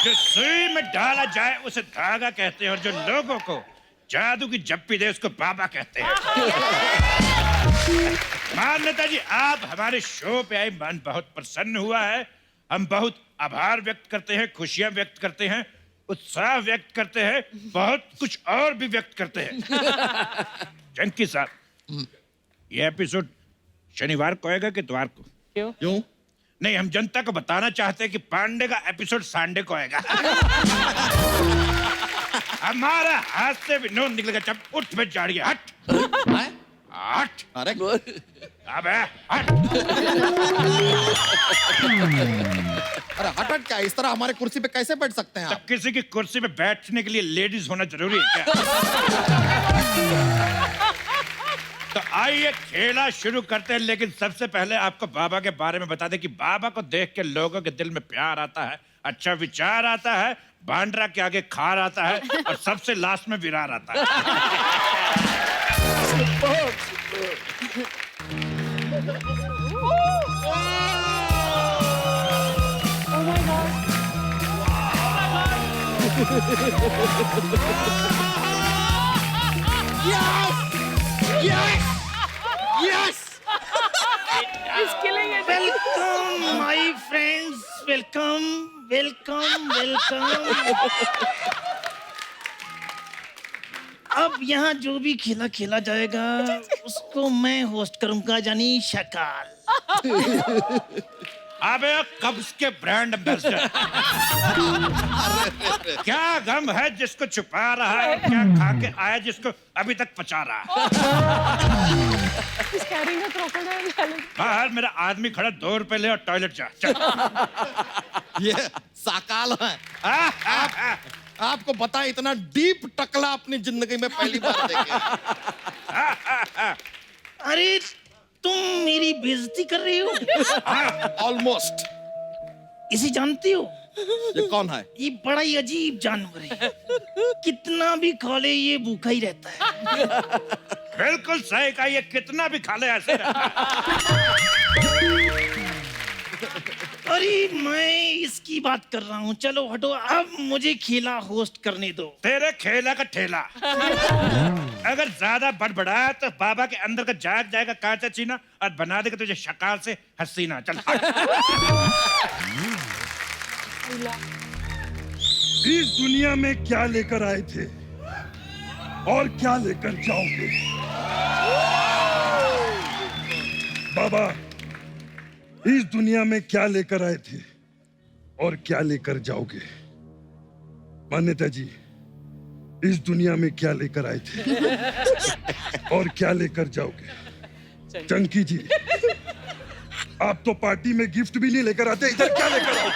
जो सुई में डाला जाए उसे धागा कहते हैं और जो लोगों को जादू की जप्पी दे उसको बाबा कहते हैं। मान्यता जी, आप हमारे शो पे आए, मन बहुत प्रसन्न हुआ है। हम बहुत आभार व्यक्त करते हैं, खुशियां व्यक्त करते हैं, उत्साह व्यक्त करते हैं, बहुत कुछ और भी व्यक्त करते हैं। जंकी साहब, ये एपिसोड शनिवार को आएगा कि इतवार को? क्यों? नहीं, हम जनता को बताना चाहते हैं कि पांडे का एपिसोड संडे को आएगा। हमारा हाथ से भी नोन निकलेगा। जब उठ पे जाड़िए, हट हट। अरे अबे हट। अरे हट क्या, इस तरह हमारे कुर्सी पे कैसे बैठ सकते हैं तब आप? किसी की कुर्सी पे बैठने के लिए लेडीज होना जरूरी है क्या? तो आइए खेला शुरू करते हैं, लेकिन सबसे पहले आपको बाबा के बारे में बता दें कि बाबा को देख के लोगों के दिल में प्यार आता है, अच्छा विचार आता है, बांड्रा के आगे खार आता है और सबसे लास्ट में विरार आता है। Welcome my friends, welcome welcome welcome. अब यहाँ जो भी खेला खेला जाएगा उसको मैं होस्ट करूंगा, यानी शकाल। अबे कब्ज के ब्रांड एम्बेसडर। क्या गम है जिसको छुपा रहा है, क्या खा के आया जिसको अभी तक पचा रहा है। बाहर मेरा आदमी खड़ा, 2 रुपए ले और टॉयलेट जा। चल। ये साकाल है। आपको पता है, इतना डीप टकला अपनी जिंदगी में पहली बार देखे। अरे तुम मेरी बेइज्जती कर रही हो। ऑलमोस्ट। इसे जानती हो? ये कौन है? ये बड़ा ही अजीब जानवर है, कितना भी खा ले ये भूखा ही रहता है। बिल्कुल सही कहा, ये कितना भी खा ले ऐसे रहता है। अरे मैं इसकी बात कर रहा हूँ, चलो हटो, अब मुझे खेला होस्ट करने दो। तेरे खेला का ठेला अगर ज्यादा बड़बड़ाया तो बाबा के अंदर का जाग जाएगा कांचा चीना और बना देगा तुझे शकाल से हसीना। चल। इस दुनिया में क्या लेकर आए थे और क्या लेकर जाओगे? बाबा, इस दुनिया में क्या लेकर आए थे और क्या लेकर जाओगे? मान्यता जी, इस दुनिया में क्या लेकर आए थे और क्या लेकर जाओगे? चंकी जी, आप तो पार्टी में गिफ्ट भी नहीं लेकर आते, इधर क्या लेकर आओगे?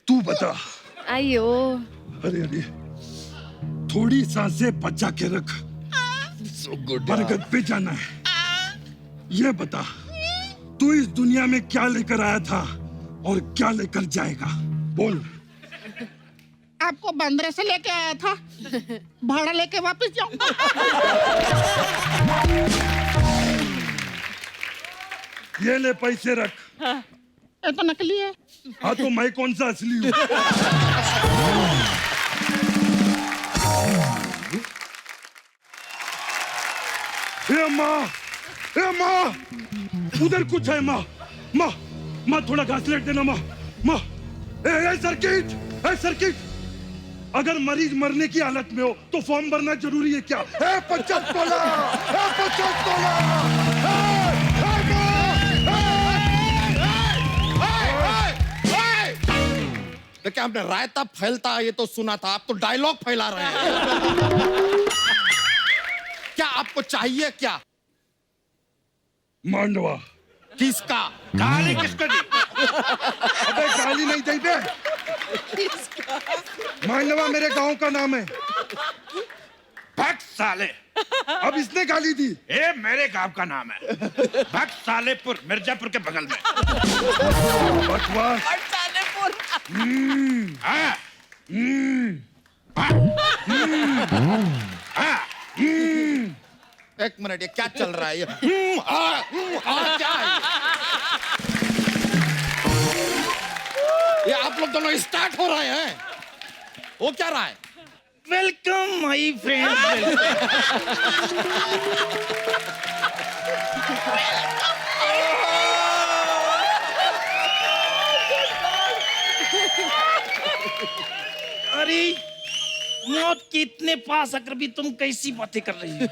तू बता। अयो, अरे अरे, थोड़ी सांसें बचा के रख, बरगद पे जाना है। ये बता, तू इस दुनिया में क्या लेकर आया था और क्या लेकर जाएगा? बोल। आपको बंदरे से लेके आया था, भाड़ा लेके वापस जाऊंगा। ये ले पैसे रख। ये तो नकली है। हाँ तो मैं कौन सा असली हूँ? ए माँ, ए माँ, उधर कुछ है माँ, माँ, माँ थोड़ा घास लेट देना माँ, माँ। ए सर्किट, ए सर्किट, अगर मरीज मरने की हालत में हो तो फॉर्म भरना जरूरी है क्या? 50 तोला, 50 तोला। देखिए, आपने रायता फैलता ये तो सुना था, आप तो डायलॉग फैला रहे हैं। क्या आपको चाहिए क्या? मांडवा। किसका? गाली किसको दी? अबे गाली नहीं दी बे। मांडवा मेरे गांव का नाम है। भक्त साले। अब इसने गाली दी। ये मेरे गांव का नाम है, भक्त सालेपुर, मिर्जापुर के बगल में। बकवास। हाँ। एक मिनट, ये क्या चल रहा है? ये क्या है? आप दोनों स्टार्ट हो रहे हैं। वो क्या रहा है? Welcome my friend. अरे मौत के इतने पास आकर भी तुम कैसी बातें कर रही हो?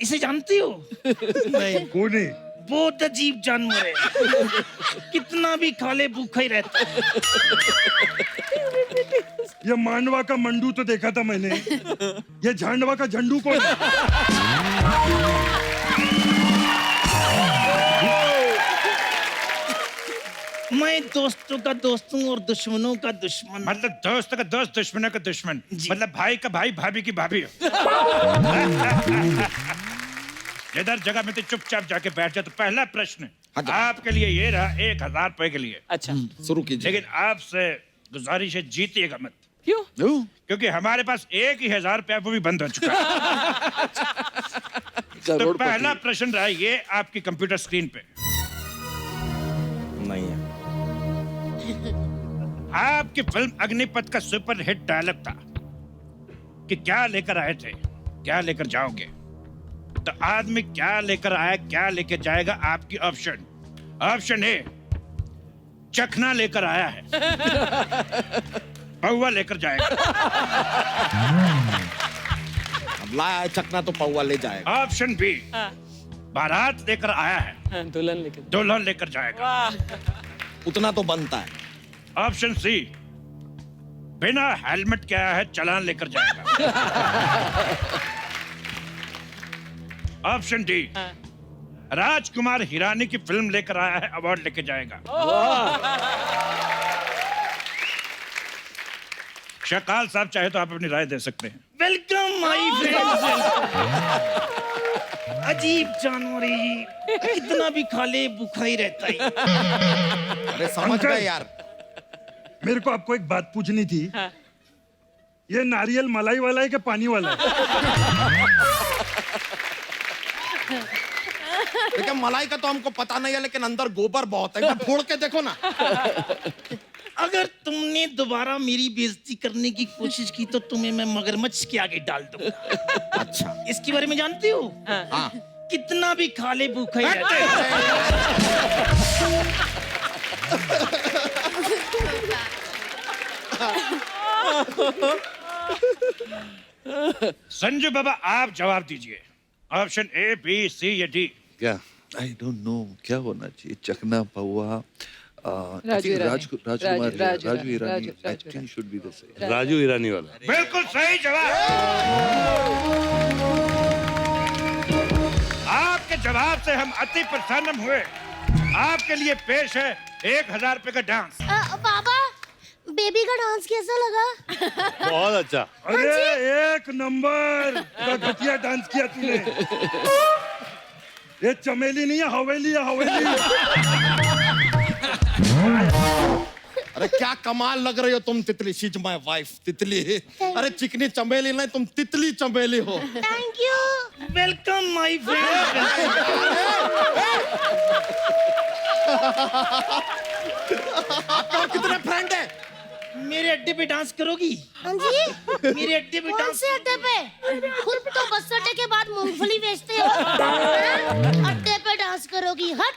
इसे जानती हो? नहीं। कौन है? बहुत अजीब जानवर है, कितना भी खा ले भूखा ही रहता है। ये मांडवा का मंडू तो देखा था मैंने, ये झांडवा का झंडू कौन है? मैं दोस्तों का दोस्त हूँ और दुश्मनों का दुश्मन। मतलब दोस्त का दोस्त, दुश्मनों का दुश्मन, मतलब भाई का भाई, भाभी की भाभी हो। इधर जगह में तो चुपचाप जाके बैठ जा। तो पहला प्रश्न आपके लिए ये रहा, 1000 रुपए के लिए। अच्छा, शुरू कीजिए। लेकिन आपसे गुजारिश है, जीतिएगा मत, क्यों? क्योंकि हमारे पास एक ही 1000 रुपया, वो भी बंद हो चुका है। तो पहला प्रश्न रहा ये आपकी कंप्यूटर स्क्रीन पे। नहीं है। आपकी फिल्म अग्निपथ का सुपर हिट डायलॉग था कि क्या लेकर आए थे, क्या लेकर जाओगे। तो आदमी क्या लेकर आया, क्या लेकर जाएगा, आपकी ऑप्शन। ऑप्शन ए, चखना लेकर आया है, पौवा लेकर जाएगा। अब लाया है चकना तो पौवा ले जाएगा। ऑप्शन बी, बारात लेकर आया है, दुल्हन लेके। दुल्हन लेकर जाएगा। वाह, उतना तो बनता है। ऑप्शन सी, बिना हेलमेट के आया है, चालान लेकर जाएगा। ऑप्शन डी, राजकुमार हिरानी की फिल्म लेकर आया है, अवार्ड लेके जाएगा। शकाल साहब चाहे तो आप अपनी राय दे सकते हैं। Welcome my friend. अजीब जानवर है ये, कितना भी खा ले भूखा ही रहता है। अरे समझ गए यार। मेरे को आपको एक बात पूछनी थी। ये नारियल मलाई वाला है कि पानी वाला है? देखिए मलाई का तो हमको पता नहीं है, लेकिन अंदर गोबर बहुत है। फोड़ के देखो ना। अगर तुमने दोबारा मेरी बेइज्जती करने की कोशिश की तो तुम्हें मैं मगरमच्छ के आगे डाल दूंगा। अच्छा, इसके बारे में जानती हो? हाँ। कितना भी खा ले भूखा ही रहता है। संजू बाबा आप जवाब दीजिए। ऑप्शन ए, बी, सी या डी? क्या? आई डोंट नो क्या होना चाहिए। चकना पौवा, Raju Irani. Raju Irani I think should be the same. Raju Irani वाला। बिल्कुल सही जवाब। आपके जवाब से हम अति प्रसन्न हुए। आपके लिए पेश है 1000 रुपए का डांस। पापा, बेबी का डांस कैसा लगा? बहुत अच्छा। अरे एक नंबर का घटिया डांस किया तूने। ये चमेली नहीं है, हवेली है, हवेली। अरे क्या कमाल लग रही हो तुम तितली। शीज माय वाइफ तितली। अरे चिकनी चमेली नहीं, तुम तितली चमेली हो। Thank you. Welcome my friend. आपका कितने फ्रेंड है? मेरे अड्डे पे डांस करोगी? हाँ जी। मेरे अड्डे पे कौन डांस। से अड्डे पे? खुद तो बस अड्डे के बाद मूंगफली बेचते हो। हाँ? अड्डे पे डांस करोगी? हट।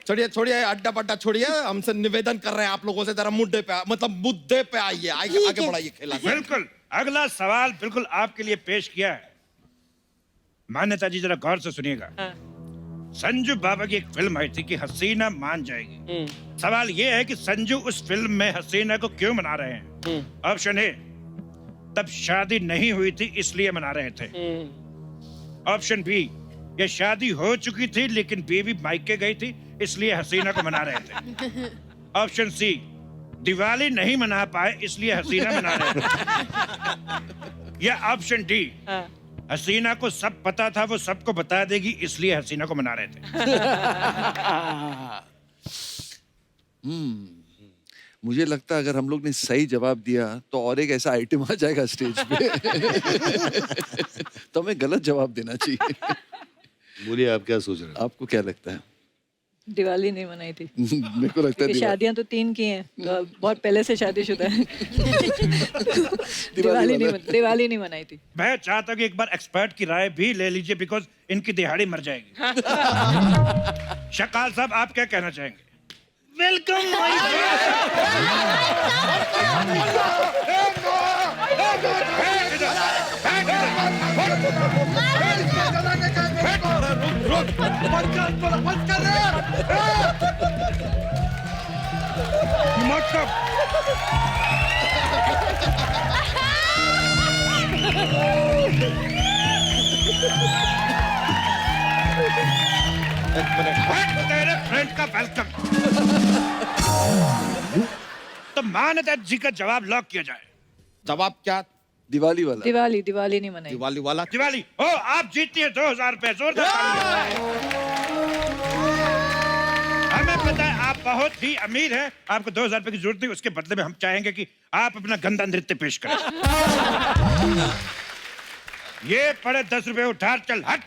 छोड़िए छोड़िए, अड्डा पड्डा छोड़िए। हमसे निवेदन कर रहे हैं आप लोगों से, जरा मुद्दे पे मतलब मुद्दे पे आइए। आगे बढ़ाइए खेला। बिल्कुल। अगला सवाल बिल्कुल आपके लिए पेश किया है। मान्यता जी जरा गौर से सुनिएगा। संजू बाबा की एक फिल्म आई थी कि हसीना मान जाएगी। सवाल ये है कि संजू उस फिल्म में हसीना को क्यों मना रहे हैं। ऑप्शन ए, तब शादी नहीं हुई थी इसलिए मना रहे थे। ऑप्शन बी, ये शादी हो चुकी थी लेकिन बीवी मायके गई थी इसलिए हसीना को मना रहे थे। ऑप्शन सी, दिवाली नहीं मना पाए इसलिए हसीना मना रहे थे। या ऑप्शन डी, हसीना को सब पता था, वो सबको बता देगी इसलिए हसीना को मना रहे थे। मुझे लगता है अगर हम लोग ने सही जवाब दिया तो और एक ऐसा आइटम आ जाएगा स्टेज पे। तो हमें गलत जवाब देना चाहिए। बोलिए आप क्या सोच रहे हैं? आपको क्या लगता है? दिवाली नहीं मनाई थी मेरे को लगता है क्योंकि शादियां तो 3 की हैं, तो बहुत पहले से शादीशुदा है। दिवाली दिवाली नहीं मनाई थी। मैं चाहता हूँ कि एक बार एक्सपर्ट की राय भी ले लीजिए, बिकॉज इनकी दिहाड़ी मर जाएगी। शकाल साहब, आप क्या कहना चाहेंगे? वेलकम तेरे फ्रेंड का वेलकम। तो मान्यता जी का जवाब लॉक किया जाए। जवाब क्या? दिवाली वाला। दिवाली नहीं मनाई। दिवाली वाला। दिवाली हो, आप जीतती है 2000 रुपए। जोरदार ताली। हमें पता है आप बहुत ही अमीर हैं, आपको 2000 रुपए की जरूरत नहीं। उसके बदले में हम चाहेंगे कि आप अपना गंदा नृत्य पेश करें। ये पड़े 10 रुपए, उठा चल हट।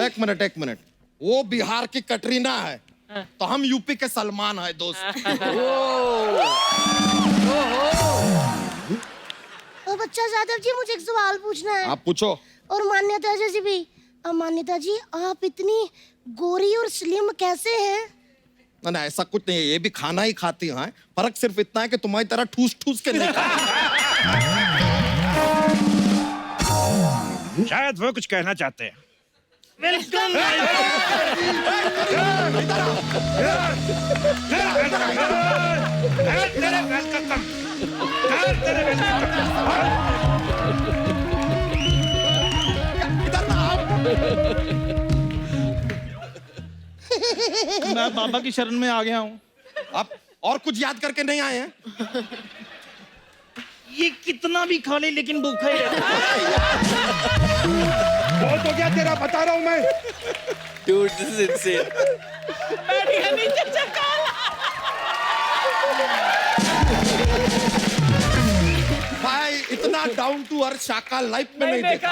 एक मिनट, वो बिहार की कटरीना है तो हम यूपी के सलमान है दोस्त। और बच्चा जादव जी, मुझे एक सवाल पूछना है। आप पूछो। और मान्यता जी भी। मान्यता जी, आप इतनी गोरी और स्लिम कैसे हैं? ना ऐसा कुछ नहीं है, ये भी खाना ही खाती हैं। फर्क सिर्फ इतना है कि तुम्हारी तरह ठूस ठूस के नहीं खाती। शायद वो कुछ कहना चाहते हैं। वेलकम मैं बाबा की शरण में आ गया हूँ। आप और कुछ याद करके नहीं आए हैं? ये कितना भी खा ले लेकिन भूखा ही रहता है। बहुत हो गया तेरा, बता रहा हूँ मैं। Dude, this is insane. भाई इतना डाउन टू अर्थ शाका लाइफ में नहीं देखा।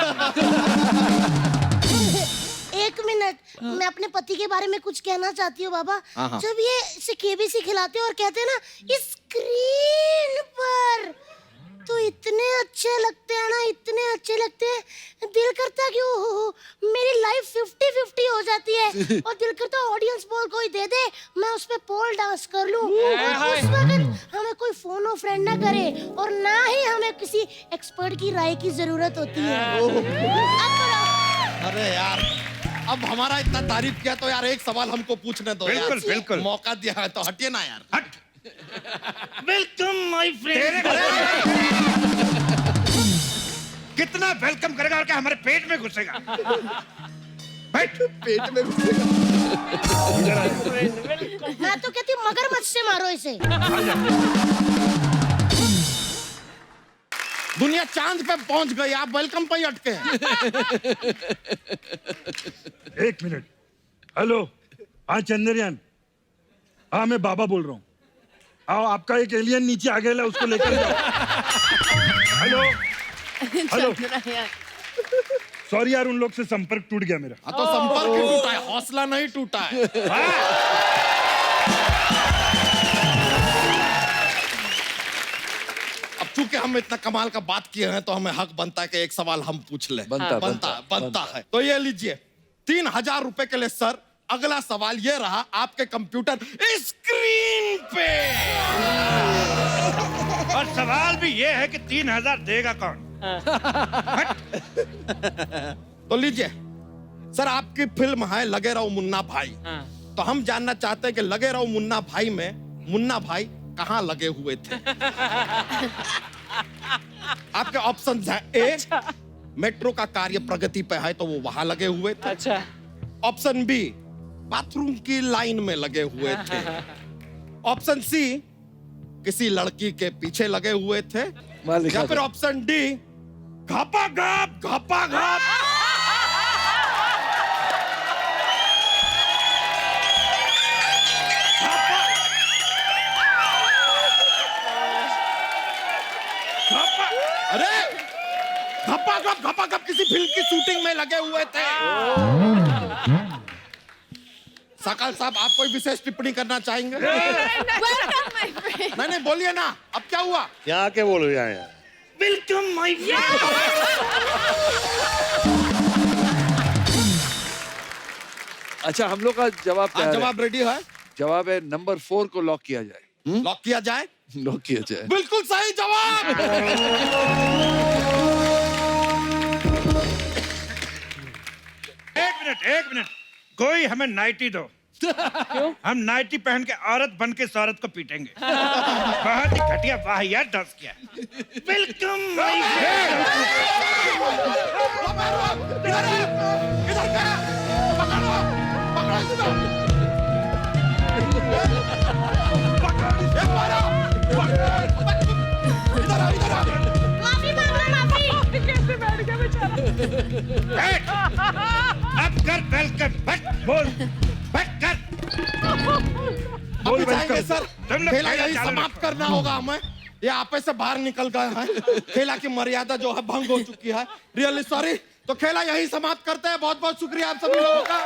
एक मिनट, मैं अपने पति के बारे में कुछ कहना चाहती हूँ बाबा। हाँ। जब ये इसे केबीसी खिलाते हैं और कहते हैं ना स्क्रीन पर, तो इतने अच्छे लगते हैं ना, इतने अच्छे लगते हैं। दिल करता कि मेरी लाइफ 50-50 हो जाती है। और दिल करता ऑडियंस पोल कोई दे दे, मैं उस पे पोल डांस कर लूं। और उस वक्त हमें कोई फोन और फ्रेंड ना करे, और ना ही हमें किसी एक्सपर्ट की राय की जरूरत होती है। अरे यार, अब हमारा इतना तारीफ किया तो यार एक सवाल हमको पूछने दो। बिल्कुल, यार। बिल्कुल। मौका दिया है तो हटिए ना यार। हट। Welcome my friend. कितना वेलकम करेगा और क्या हमारे पेट में घुसेगा? बैठ। पेट में घुसेगा। मैं तो कहती हूँ मगरमच्छ से मारो इसे। दुनिया चांद पे पहुंच गई, आप वेलकम पे ही अटके हैं। एक मिनट। हेलो, हाँ चंद्रयान। हाँ मैं बाबा बोल रहा हूँ। आओ, आपका एक एलियन नीचे आ गया, उसको लेकर जाओ। हेलो हेलो, सॉरी यार, उन लोग से संपर्क टूट गया मेरा। हाँ तो संपर्क ही टूटा है, हौसला नहीं टूटा है। अब चूंकि हम इतना कमाल का बात किए हैं तो हमें हक बनता है कि एक सवाल हम पूछ ले। बनता है। तो ये लीजिए 3000 रुपए के लिए सर, अगला सवाल ये रहा आपके कंप्यूटर स्क्रीन पे। और सवाल भी ये है कि 3000 देगा कौन? तो लीजिए सर, आपकी फिल्म है लगे रहो मुन्ना भाई। तो हम जानना चाहते हैं कि लगे रहो मुन्ना भाई में मुन्ना भाई कहाँ लगे हुए थे? आपके ऑप्शंस हैं। ए, मेट्रो का कार्य प्रगति पे है तो वो वहां लगे हुए थे। अच्छा। ऑप्शन बी, बाथरूम की लाइन में लगे हुए थे। ऑप्शन सी, किसी लड़की के पीछे लगे हुए थे। या फिर ऑप्शन डी, घपा घप घपा घप। अरे घपा घप किसी फिल्म की शूटिंग में लगे हुए थे। सकल साहब, आप कोई विशेष टिप्पणी करना चाहेंगे? Welcome my friend. नहीं बोलिए ना, अब क्या हुआ? यहाँ के बोलो यहाँ। Welcome my friend. अच्छा, हम लोग का जवाब हाँ, तैयार है। जवाब रेडी है? जवाब है नंबर 4 को लॉक किया जाए। लॉक किया जाए? लॉक किया जाए। बिल्कुल सही जवाब। एक मिनट, कोई हमें नाइटी दो। क्यों? हम नाइटी पहन के औरत बन के इस औरत को पीटेंगे। बहुत ही घटिया वाहियात डांस किया। Welcome my friend. इधर क्या? पकड़ो, पकड़ो इसको। ये मारो, इधर आ। माफी मांगो, माफी। कैसे बैठ गया बेचारा? बैठ। अब कर वेलकम। बैठ बोल। बैठ कर। अभी जाएंगे सर। तुम लोग खेला यही चालू समाप्त रखो। करना होगा हमें। ये आपे से बाहर निकल गए हैं। खेला की मर्यादा जो है भंग हो चुकी है। Really sorry. तो खेला यही समाप्त करते हैं। बहुत बहुत शुक्रिया आप सभी लोगों का।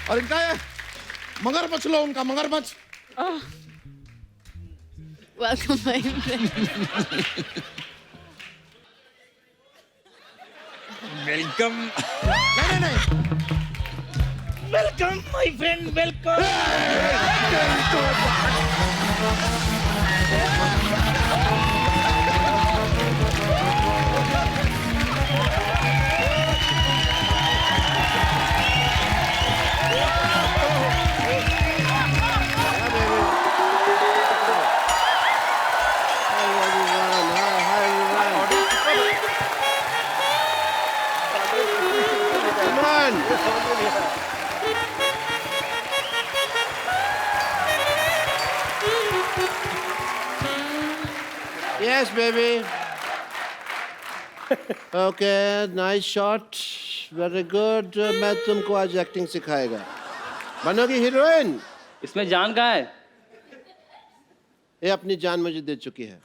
और इनका ये मगरमच्छ लो, उनका मगरमच्छ। Welcome my friend. वेलकम। नहीं। Welcome my friend. Welcome. Yes, baby. Okay, nice shot. Very good. मैं तुमको आज एक्टिंग सिखाएगा। बनोगी हीरोइन। इसमें जान कहाँ है? ये अपनी जान मुझे दे चुकी है।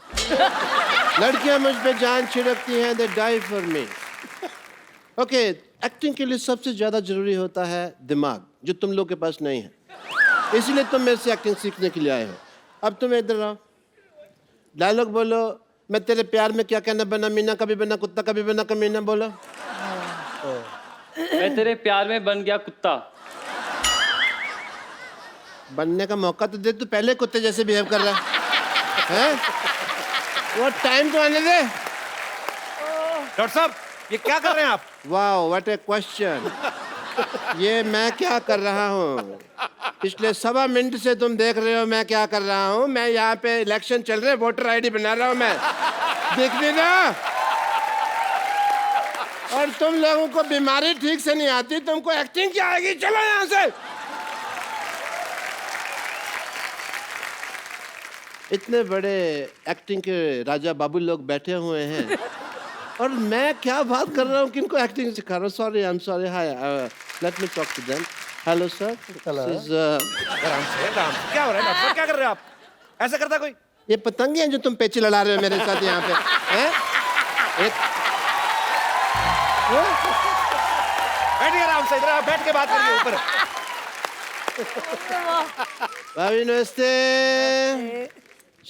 लड़कियां मुझ पे जान छिड़कती हैं, they die for me. Okay, acting के लिए सबसे ज्यादा जरूरी होता है दिमाग, जो तुम लोग के पास नहीं है। इसीलिए तुम मेरे से एक्टिंग सीखने के लिए आए हो। अब तुम इधर आओ, डायलॉग बोलो। मैं तेरे प्यार में क्या कहना बना मीना, कभी बना कुत्ता, कभी बना कमीना। बोलो। मैं तेरे प्यार में बन गया कुत्ता। बनने का मौका तो दे, तू पहले कुत्ते जैसे बिहेव कर रहा है। वो टाइम तो आने दे। डॉक्टर साहब, ये क्या कर रहे हैं आप? Wow, what A question. ये मैं क्या कर रहा हूँ? पिछले 1.25 मिनट से तुम देख रहे हो मैं क्या कर रहा हूँ। मैं यहाँ पे इलेक्शन चल रहे, वोटर आईडी बना रहा हूँ मैं। देख भी ना। और तुम लोगों को बीमारी ठीक से नहीं आती, तुमको एक्टिंग क्या आएगी? चलो यहाँ से। इतने बड़े एक्टिंग के राजा बाबू लोग बैठे हुए हैं और मैं क्या बात कर रहा हूँ, किनको एक्टिंग सिखा रहा हूँ। Sorry, I am sorry. Hi, let me talk to them. Hello sir. क्या हो रहा है डॉक्टर? क्या कर रहे हो आप? ऐसा करता कोई? ये पतंगे हैं जो तुम पेची लड़ा रहे हो मेरे साथ यहाँ पे, हैं? बैठिए आराम से, इधर बैठ के बात करिए ऊपर। भाभी नमस्ते।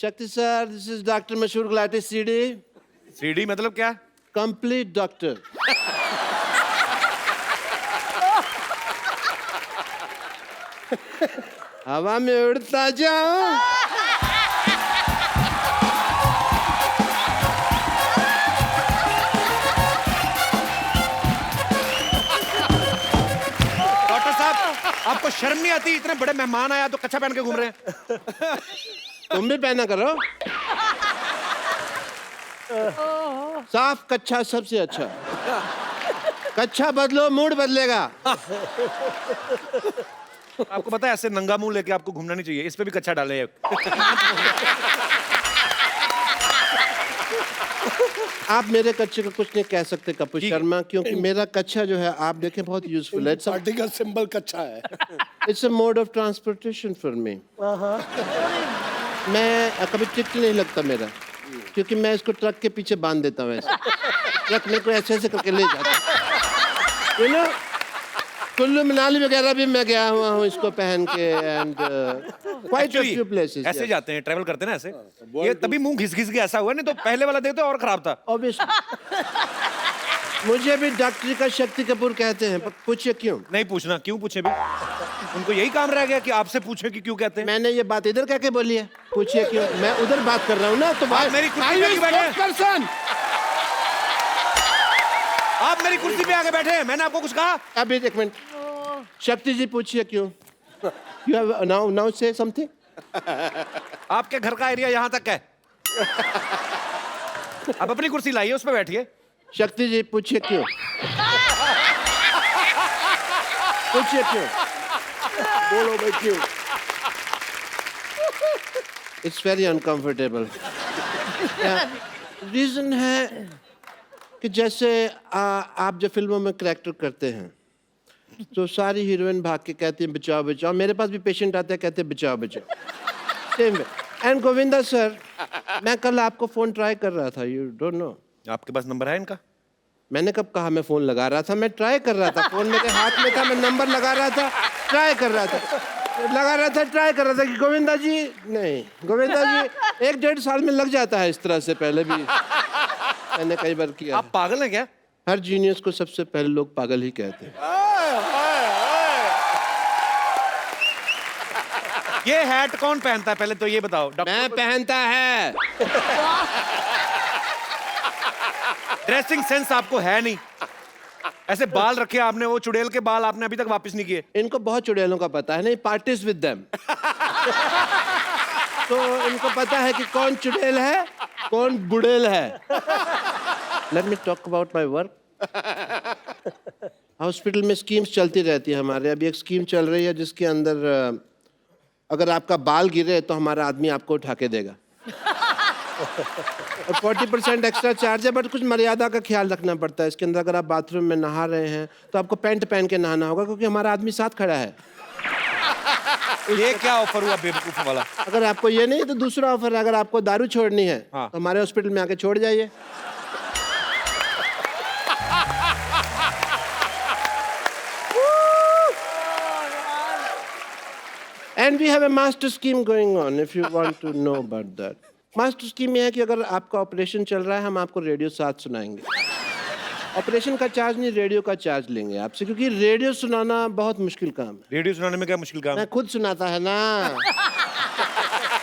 शक्ति सर, दिस इज डॉक्टर मशहूर गुलाटी सीडी। सीडी मतलब क्या? Complete doctor. हवा में उड़ता जाओ। डॉक्टर साहब, आपको शर्म नहीं आती? इतने बड़े मेहमान आया तो कच्छा पहन के घूम रहे हैं। तुम भी पहना करो। साफ कच्छा सबसे अच्छा। कच्छा बदलो, मूड बदलेगा। आपको पता है ऐसे नंगा मुंह लेके आपको घूमना नहीं चाहिए। इस पे भी कच्छा डाले। आप मेरे कच्छे को कुछ नहीं कह सकते कपूर शर्मा, क्योंकि मेरा कच्छा जो है आप देखें बहुत यूजफुल है। आर्टिकल सिंबल कच्छा है। It's a mode of transportation for me. मैं कभी टिकट नहीं लगता मेरा, क्योंकि मैं इसको ट्रक के पीछे बांध देता हूँ। ऐसे ट्रक में कोई ऐसे ऐसे करके ले जाता है। यू नो कुल्लू मनाली वगैरह भी मैं गया हुआ हूँ इसको पहन के and quite a few places. ऐसे जाते हैं, ट्रैवल करते हैं ना ऐसे। ये तभी मुंह घिस घिस के ऐसा हुआ, नहीं तो पहले वाला देखते और खराब था। ऑब्वियसली मुझे भी डॉक्टरी का शक्ति कपूर कहते हैं, पर पूछिए क्यों? नहीं पूछना, क्यों पूछे भी? उनको यही काम रह गया कि आपसे पूछे कि क्यों कहते हैं। मैंने ये बात इधर कह के बोली है, पूछिए क्यों? मैं उधर बात कर रहा हूँ ना, तो आप मेरी कुर्सी पे क्यों बैठे? पर्सन आप मेरी कुर्सी पे आके बैठे हैं, मैंने आपको कुछ कहा? अभी एक मिनट, शक्ति जी पूछिए क्यों? You have now say something? आपके घर का एरिया यहाँ तक है। अब अपनी कुर्सी लाइए, उस पे बैठिए। शक्ति जी पूछिए क्यों? पूछिए क्यों? बोलो भाई क्यों? It's very uncomfortable. रीजन है कि जैसे आप जो फिल्मों में करैक्टर करते हैं तो सारी हीरोइन भाग के कहती है बचाओ बचाओ, मेरे पास भी पेशेंट आते हैं कहते हैं बचाओ बचाओ। Same way. And Govinda sir, मैं कल आपको फोन ट्राई कर रहा था, यू डोंट नो। आपके पास नंबर है इनका? मैंने कब कहा मैं फोन लगा रहा था? मैं ट्राई कर रहा था, फोन मेरे हाथ में था, मैं नंबर लगा रहा था, ट्राई कर रहा था, ट्राई कर रहा था कि गोविंदा जी नहीं, गोविंदा जी 1-1.5 साल में लग जाता है इस तरह से, पहले भी मैंने कई बार किया। आप पागल हैं क्या? हर जीनियस को सबसे पहले लोग पागल ही कहते हैं। ये हैट कौन पहनता है पहले तो ये बताओ? मैं पहनता है। ड्रेसिंग सेंस आपको है नहीं, ऐसे बाल रखे आपने, वो चुड़ैल के बाल आपने अभी तक वापस नहीं किए। इनको बहुत चुड़ैलों का पता है, नहीं पार्टीज विद देम। तो इनको पता है कि कौन चुड़ैल है कौन बुड़ैल है। Late me talk about my work. Hospital में स्कीम्स चलती रहती है हमारे। अभी एक स्कीम चल रही है जिसके अंदर अगर आपका बाल गिरे तो हमारा आदमी आपको उठा के देगा और 40% एक्स्ट्रा चार्ज है, बट कुछ मर्यादा का ख्याल रखना पड़ता है इसके अंदर। अगर आप बाथरूम में नहा रहे हैं तो आपको पैंट पहन के नहाना होगा क्योंकि हमारा आदमी साथ खड़ा है। ये क्या ऑफर हुआ बेवकूफ वाला? अगर आपको ये नहीं तो दूसरा ऑफर है, अगर आपको दारू छोड़नी है हाँ। तो हमारे हॉस्पिटल में आके छोड़ जाइए। And we have a master scheme going on if you want to know about that. Master scheme ये है कि अगर आपका ऑपरेशन चल रहा है हम आपको रेडियो साथ सुनाएंगे। ऑपरेशन का चार्ज नहीं, रेडियो का चार्ज लेंगे आपसे, क्योंकि रेडियो सुनाना बहुत मुश्किल काम है। रेडियो सुनाने में क्या मुश्किल काम है? मैं खुद सुनाता है ना।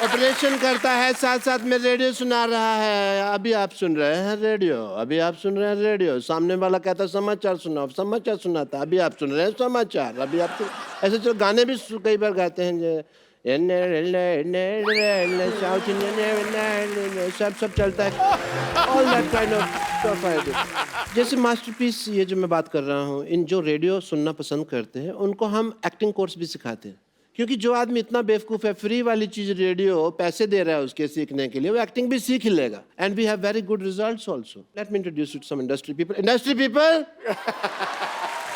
ऑपरेशन करता है साथ साथ में रेडियो सुना रहा है। अभी आप सुन रहे हैं रेडियो, अभी आप सुन रहे हैं रेडियो, सामने वाला कहता है समाचार सुनाओ, समाचार सुनाता, अभी आप सुन रहे हैं समाचार, अभी आप ऐसे चलो। गाने भी कई बार गाते हैं जो सब चलता है। All that kind of stuff I do. जैसे मास्टरपीस ये जो मैं बात कर रहा हूँ, इन जो रेडियो सुनना पसंद करते हैं उनको हम एक्टिंग कोर्स भी सिखाते हैं, क्योंकि जो आदमी इतना बेवकूफ है फ्री वाली चीज रेडियो पैसे दे रहा है उसके सीखने के लिए, वो एक्टिंग भी सीख ही लेगा। And we have very good results also. Let me introduce you to some industry people. Industry people,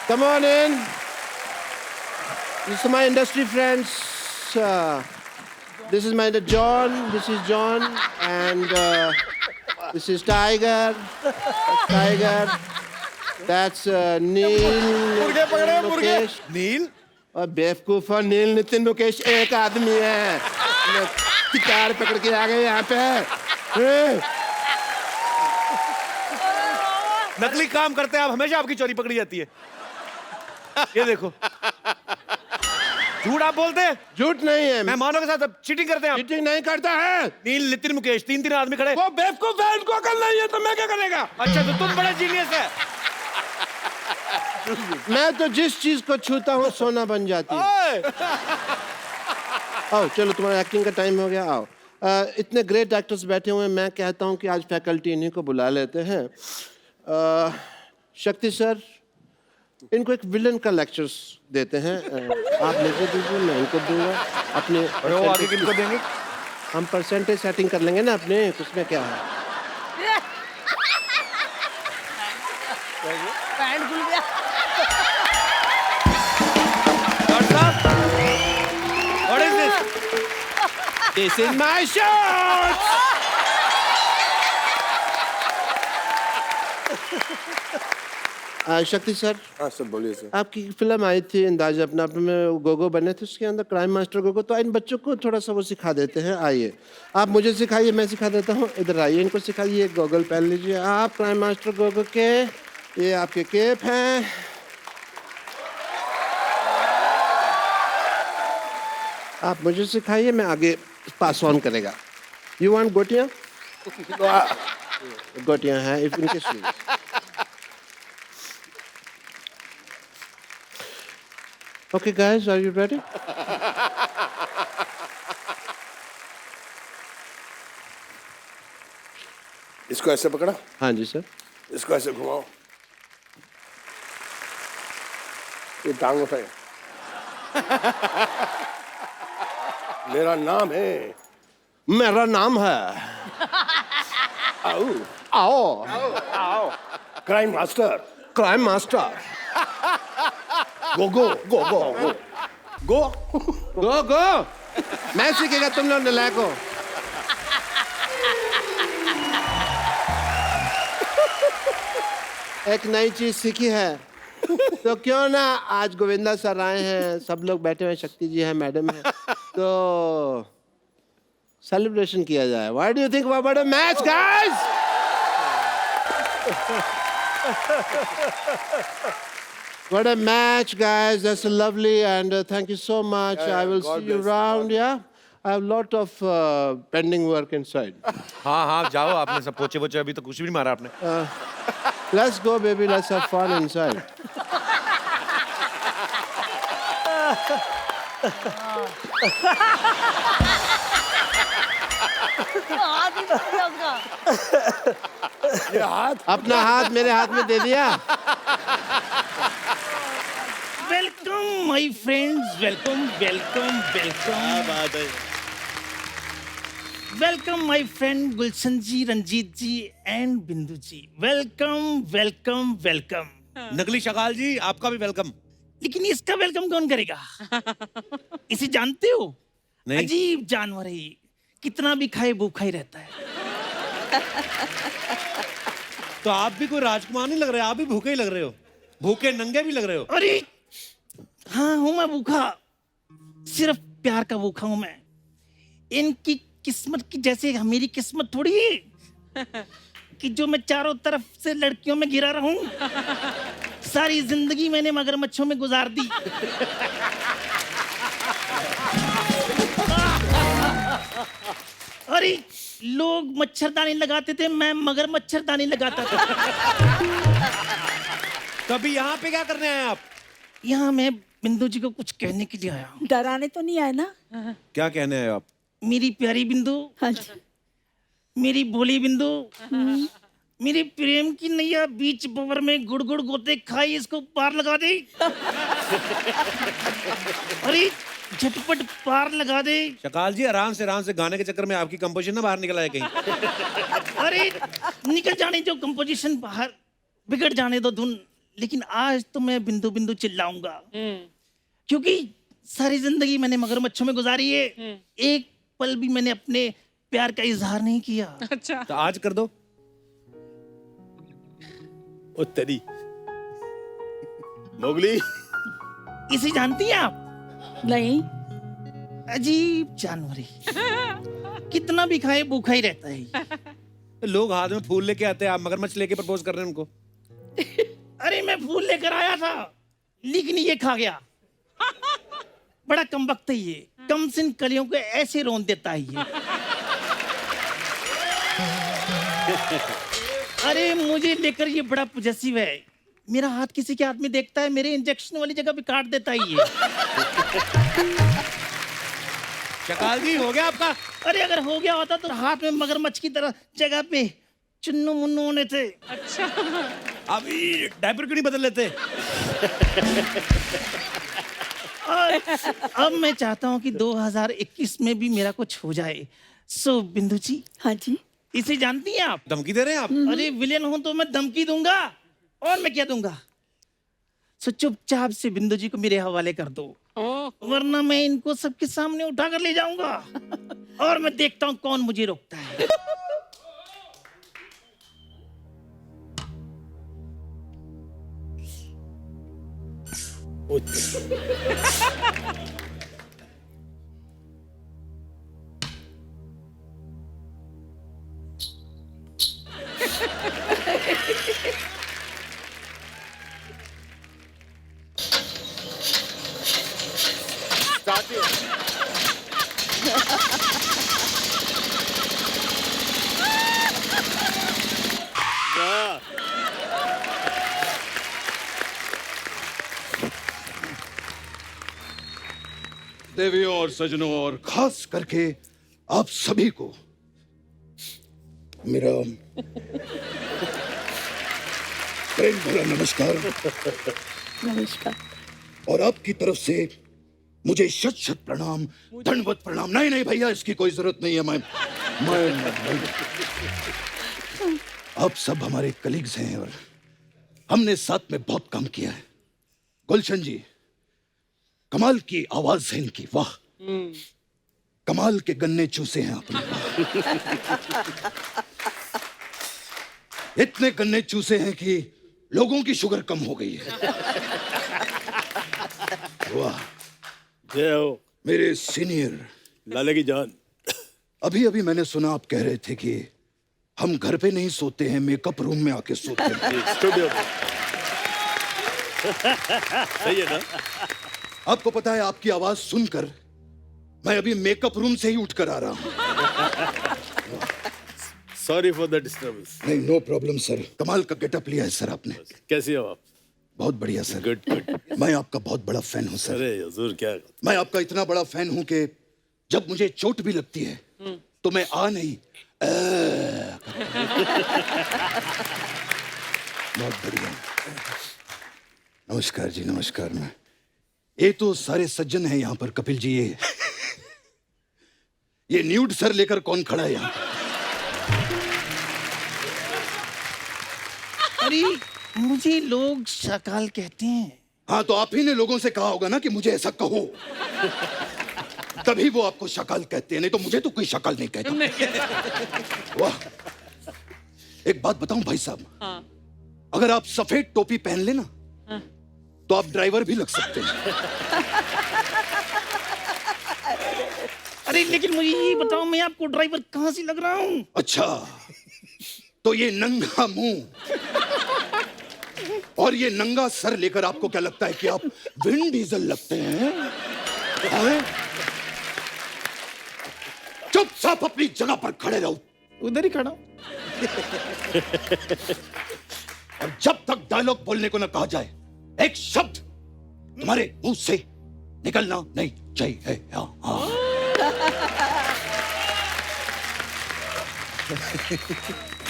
come on in. This is my industry friends. This is my John. This is John, and this is Tiger. That's Tiger. That's Neil. Mukesh. नील और बेवकूफ और नील नितिन मुकेश एक आदमी है। Guitar पकड़ के आ गए यहाँ पे। नकली काम करते हैं आप, हमेशा आपकी चोरी पकड़ी जाती है। ये देखो, झूठ आप बोलते हैं। झूठ नहीं है, मेहमानों के साथ चीटिंग करते हैं आप। चीटिंग नहीं करता है। नील नितिन मुकेश 3 आदमी खड़े। वो बेवकूफ है, उनको अकल नहीं है तो मैं क्या करेगा? अच्छा तो तुम बड़े जीनियस है। मैं तो जिस चीज को छूता हूँ सोना बन जाती है। आओ चलो, तुम्हारा एक्टिंग का टाइम हो गया, आओ। इतने ग्रेट एक्टर्स बैठे हुए हैं, मैं कहता हूँ कि आज फैकल्टी इन्हीं को बुला लेते हैं। शक्ति सर, इनको एक विलन का लेक्चर्स देते हैं। आप लेके दीजिए, मैं इनको दूंगा। अपने वो आगे किनको देंगे? हम परसेंटेज सेटिंग कर लेंगे ना अपने, उसमें क्या है। पैंट खुल गया। What is this? This is my shorts. शक्ति सर। हाँ सर बोलिए सर। आपकी फिल्म आई थी अंदाज अपना आप में गोगो बने थे, उसके अंदर क्राइम मास्टर गोगो, तो इन बच्चों को थोड़ा सा वो सिखा देते हैं। आइए आप मुझे सिखाइए, मैं सिखा देता हूँ। इधर आइए, इनको सिखाइए। गोगल पहन लीजिए आप क्राइम मास्टर गोगो के, ये आपके केप हैं। आप मुझे सिखाइए, मैं आगे पास ऑन करेगा। यू वांट गोटियाँ? गोटियाँ हैं इफ इनके shoes. Okay, guys, are you ready? इसको ऐसे पकड़ा, हाँ जी सर। इसको ऐसे घुमाओ, ये टांग उठाए। मेरा नाम है, मेरा नाम है आओ आओ आओ क्राइम मास्टर क्राइम मास्टर गो गो गो गो गो गो गो। मैं सीखेगा, तुम लोग नलायक हो। एक नई चीज सीखी है तो क्यों ना आज गोविंदा सर आए हैं, सब लोग बैठे हुए, शक्ति जी है, मैडम है, तो सेलिब्रेशन किया जाए। What do you think about a match guys? What a match, guys. That's lovely, and thank you so much. I will see you around, yeah? I have a lot of pending work inside. हाँ हाँ जाओ, आपने सब पोचे पोचे अभी तो कुछ भी नहीं मारा आपने। Let's go, baby. Let's have fun inside. ये हाथ अपना हाथ मेरे हाथ में दे दिया। Welcome my friends, welcome welcome welcome. Welcome my friend Gulshan ji, Ranjit ji and Bindu ji. Welcome welcome welcome. नकली शकाल जी, आपका भी वेलकम। लेकिन इसका वेलकम कौन करेगा? इसे जानते हो? नहीं। अजीब जानवर है ये, कितना भी खाए भूखा ही रहता है। तो आप भी कोई राजकुमार नहीं लग रहे, आप भी भूखे ही लग रहे हो, भूखे नंगे भी लग रहे हो। अरे हाँ हूं मैं भूखा, सिर्फ प्यार का भूखा हूं मैं। इनकी किस्मत की जैसे मेरी किस्मत थोड़ी है कि जो मैं चारों तरफ से लड़कियों में घिरा रहूं। सारी जिंदगी मैंने मगरमच्छों में गुजार दी। अरे लोग मच्छरदानी लगाते थे, मैं मगर मच्छरदानी लगाता था। कभी यहाँ पे क्या करने आए आप? यहाँ मैं बिंदु जी को कुछ कहने के लिए आया हूँ। डराने तो नहीं आए ना? क्या कहने आए आप? मेरी प्यारी बिंदु, हाँ जी। मेरी भोली बिंदु, मेरी प्रेम की नैया बीच बवर में गुड़ गुड़ गोते खाई, इसको पार लगा दे। अरे झटपट पार लगा दे। शकाल जी आराम से गाने के चक्कर में आपकी कंपोजिशन ना बाहर निकल आए कहीं। अरे निकल जाने जो कंपोजिशन बाहर, बिगड़ जाने दो धुन। लेकिन आज तो मैं बिंदु बिंदु चिल्लाऊंगा, क्योंकि सारी जिंदगी मैंने मगरमच्छों में गुजारी है। एक पल भी मैंने अपने प्यार का इजहार नहीं किया। अच्छा। तो आज कर दो। ओ तेरी मोगली, इसे जानती हैं आप? नहीं। अजीब जानवर है, कितना भी खाए भूखा ही रहता है। लोग हाथ में फूल लेके आते हैं, आप मगरमच्छ लेके प्रपोज कर रहे हैं उनको। अरे मैं फूल लेकर आया था, लेकिन ये खा गया। बड़ा कमबख्त है ये, कम सिन कलियों को ऐसे रोन देता है ये। अरे मुझे लेकर ये बड़ा पॉजेसिव है। मेरा हाथ किसी के हाथ में देखता है, मेरे इंजेक्शन वाली जगह पे काट देता है ये। शकाल जी हो गया आपका? अरे अगर हो गया होता तो हाथ में मगरमच्छ की तरह जगह पे चुन्नू मुन्नू होने थे। अच्छा। अब डायपर क्यों नहीं बदल लेते? और अब मैं चाहता हूँ कि 2021 में भी मेरा कुछ हो जाए। सो बिंदु जी। हाँ जी। इसे जानती हैं आप? धमकी दे रहे हैं आप? अरे विलेन हूं तो मैं धमकी दूंगा, और मैं क्या दूंगा। सो चुपचाप से बिंदु जी को मेरे हवाले कर दो, वरना मैं इनको सबके सामने उठा कर ले जाऊंगा, और मैं देखता हूं कौन मुझे रोकता है। देवियों और सजनों और खास करके आप सभी को मेरा प्रेम भरा नमस्कार। नमस्कार। और आपकी तरफ से मुझे शत शत प्रणाम, दंडवत प्रणाम। नहीं नहीं भैया, इसकी कोई जरूरत नहीं है। मैं आप सब हमारे कलीग्स हैं और हमने साथ में बहुत काम किया है। गुलशन जी, कमाल की आवाज है इनकी, वाह। कमाल के गन्ने चूसे हैं आपने। इतने गन्ने चूसे हैं कि लोगों की शुगर कम हो गई है। वाह। जय हो मेरे सीनियर लाले की जान। अभी अभी मैंने सुना आप कह रहे थे कि हम घर पे नहीं सोते हैं, मेकअप रूम में आके सोते हैं। स्टूडियो सही है ना? आपको पता है, आपकी आवाज सुनकर मैं अभी मेकअप रूम से ही उठकर आ रहा हूं। Sorry for the disturbance. नहीं, नो प्रॉब्लम सर। कमाल का गेटअप लिया है सर आपने। कैसे हो आप? बहुत बढ़िया सर। Good good. मैं आपका बहुत बड़ा फैन हूं सर। अरे हुजूर, क्या मैं आपका इतना बड़ा फैन हूं कि जब मुझे चोट भी लगती है तो मैं आ नहीं बहुत बढ़िया। नमस्कार जी, नमस्कार। मैं ये तो सारे सज्जन हैं यहाँ पर। कपिल जी, ये न्यूड सर लेकर कौन खड़ा है यहाँ? अरे मुझे लोग शाकाल कहते हैं। हाँ, तो आप ही ने लोगों से कहा होगा ना कि मुझे ऐसा कहो, तभी वो आपको शकाल कहते हैं। नहीं तो मुझे तो कोई शकाल नहीं कहता। वाह। एक बात बताऊं भाई साहब, अगर आप सफेद टोपी पहन लेना तो आप ड्राइवर भी लग सकते हैं। अरे लेकिन मुझे ये बताओ, मैं आपको ड्राइवर कहां से लग रहा हूँ? अच्छा, तो ये नंगा मुंह और ये नंगा सर लेकर आपको क्या लगता है कि आप विन डीजल लगते हैं? हैं? चुपचाप अपनी जगह पर खड़े रहो। उधर ही खड़ा हूं। और जब तक डायलॉग बोलने को न कहा जाए, एक शब्द तुम्हारे मुंह से निकलना नहीं चाहिए। हाँ।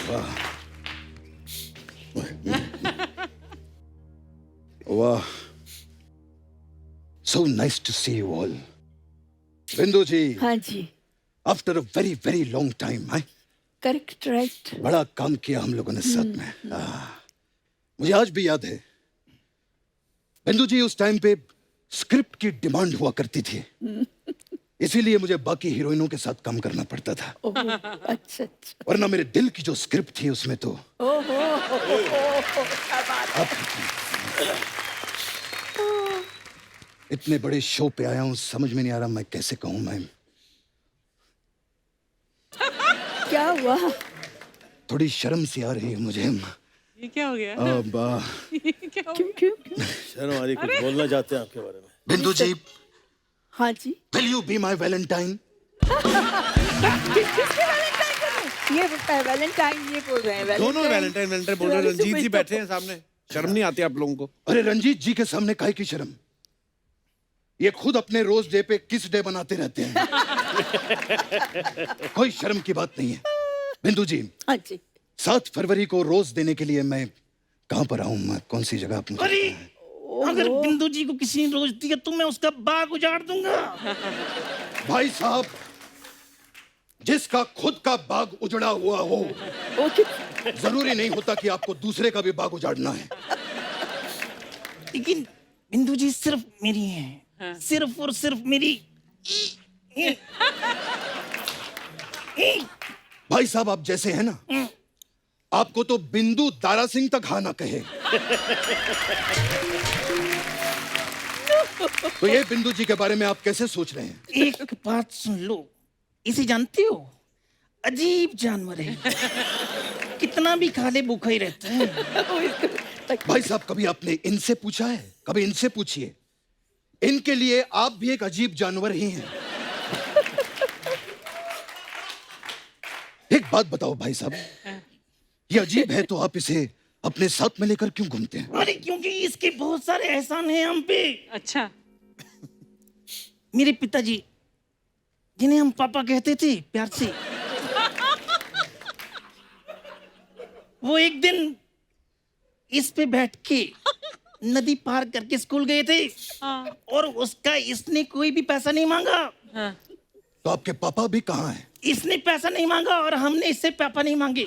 वाह वाह, so nice to see you all. Bindu ji, हाँ जी, after a very very long time, correct, right. बड़ा काम किया हम लोगों ने साथ में। मुझे आज भी याद है बिंदु जी, उस टाइम पे स्क्रिप्ट की डिमांड हुआ करती थी, इसीलिए मुझे बाकी हीरोइनों के साथ काम करना पड़ता था। अच्छा अच्छा। वरना मेरे दिल की जो स्क्रिप्ट थी उसमें तो इतने बड़े शो पे आया हूं, समझ में नहीं आ रहा मैं कैसे कहूं। मैं क्या हुआ? थोड़ी शर्म सी आ रही है मुझे। ये क्या हो गया? क्यों क्यों? शर्म आ रही, कुछ बोलना चाहते हैं आपके बारे में? बिंदु जी, हाँ जी। will you be my Valentine? ये बोलता है वैलेंटाइन, ये बोल रहे हैं दोनों वैलेंटाइन वैलेंटाइन बोल रहे हैं। रंजीत जी बैठे हैं सामने, शर्म नहीं आती आप लोगों को? अरे रंजीत जी के सामने काहे की शर्म? ये खुद अपने रोज डे पे किस डे बनाते रहते हैं। कोई शर्म की बात नहीं है। बिंदु जी, हाँ जी। 7 फरवरी को रोज देने के लिए मैं कहाँ पर आऊँ? मैं कौन सी जगह पर? अरे अगर बिंदु जी को किसी ने रोज दिया तो मैं उसका बाग उजाड़ दूंगा। भाई साहब, जिसका खुद का बाग उजड़ा हुआ हो, जरूरी नहीं होता कि आपको दूसरे का भी बाग उजाड़ना है। लेकिन बिंदु जी सिर्फ मेरी हैं, सिर्फ और सिर्फ मेरी। भाई साहब, आप जैसे हैं ना, आपको तो बिंदु दारा सिंह तक हाँ ना कहे। तो ये बिंदु जी के बारे में आप कैसे सोच रहे हैं? एक बात सुन लो, इसे जानते हो? अजीब जानवर है, कितना भी खा ले भूखा ही रहता है। भाई साहब, कभी आपने इनसे पूछा है? कभी इनसे पूछिए, इनके लिए आप भी एक अजीब जानवर ही हैं। एक बात बताओ भाई साहब, ये अजीब है तो आप इसे अपने साथ में लेकर क्यों घूमते हैं? अरे क्योंकि इसके बहुत सारे एहसान हैं हम पे। अच्छा। मेरे पिताजी, जिन्हें हम पापा कहते थे प्यार से, वो एक दिन इस पे बैठ के नदी पार करके स्कूल गए थे। और उसका इसने कोई भी पैसा नहीं मांगा। तो आपके पापा भी कहाँ हैं? इसने पैसा नहीं मांगा और हमने इससे पापा नहीं मांगे।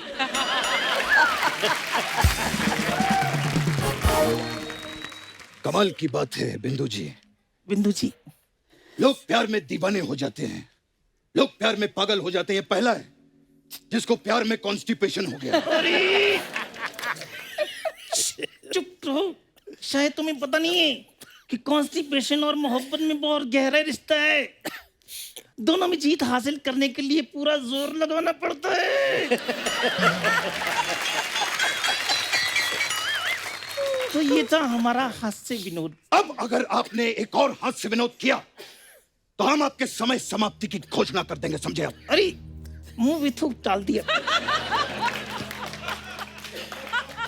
कमाल की बात है बिंदु जी। बिंदु जी, लोग प्यार में दीवाने हो जाते हैं, लोग प्यार में पागल हो जाते हैं। पहला है जिसको प्यार में कॉन्स्टिपेशन हो गया। अरे चुप रहो, शायद तुम्हें पता नहीं है कि कॉन्स्टिपेशन और मोहब्बत में बहुत गहरा रिश्ता है। दोनों में जीत हासिल करने के लिए पूरा जोर लगाना पड़ता है। तो ये था हमारा हास्य विनोद। अब अगर आपने एक और हास्य विनोद किया तो हम आपके समय समाप्ति की घोषणा कर देंगे, समझे आप? अरे मुंह में थूक डाल दिया।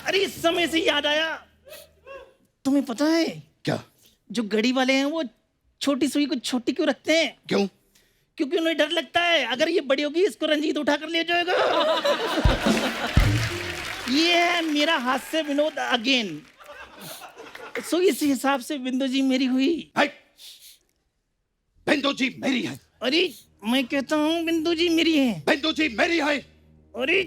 अरे इस समय से याद आया, तुम्हें पता है क्या? जो घड़ी वाले हैं वो छोटी सुई को छोटी क्यों रखते हैं? क्यों? क्योंकि उन्हें डर लगता है अगर ये बड़ी होगी इसको रंजीत उठा कर ले जाएगा। ये है मेरा हास्य विनोद अगेन। सो इस हिसाब से बिंदु जी मेरी हुई। बिंदु जी मेरी है। अरे मैं कहता हूँ बिंदु जी मेरी है। बिंदु जी मेरी है। अरे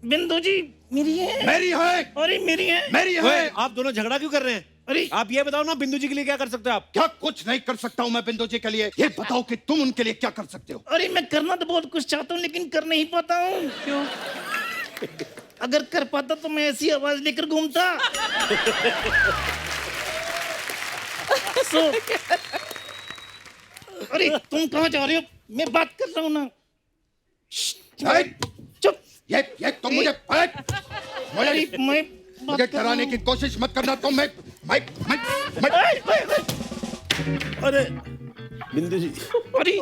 बिंदु जी मेरी है। मेरी है। अरे मेरी है। मेरी है। आप दोनों झगड़ा क्यों कर रहे हैं? अरे आप ये बताओ ना, बिंदु जी के लिए क्या कर सकते हो आप? क्या कुछ नहीं कर सकता हूँ मैं बिंदु जी के लिए? ये बताओ कि तुम उनके लिए क्या कर सकते हो? अरे मैं करना तो बहुत कुछ चाहता हूँ लेकिन कर नहीं पाता हूँ। क्यों? अगर कर पाता तो मैं ऐसी आवाज लेकर घूमता। अरे तुम कहाँ जा रहे हो? मैं बात कर रहा हूँ ना। चुप। ये तुम मुझे मुझे डराने की कोशिश मत करना। तो मैं अरे बिंदु जी, अरे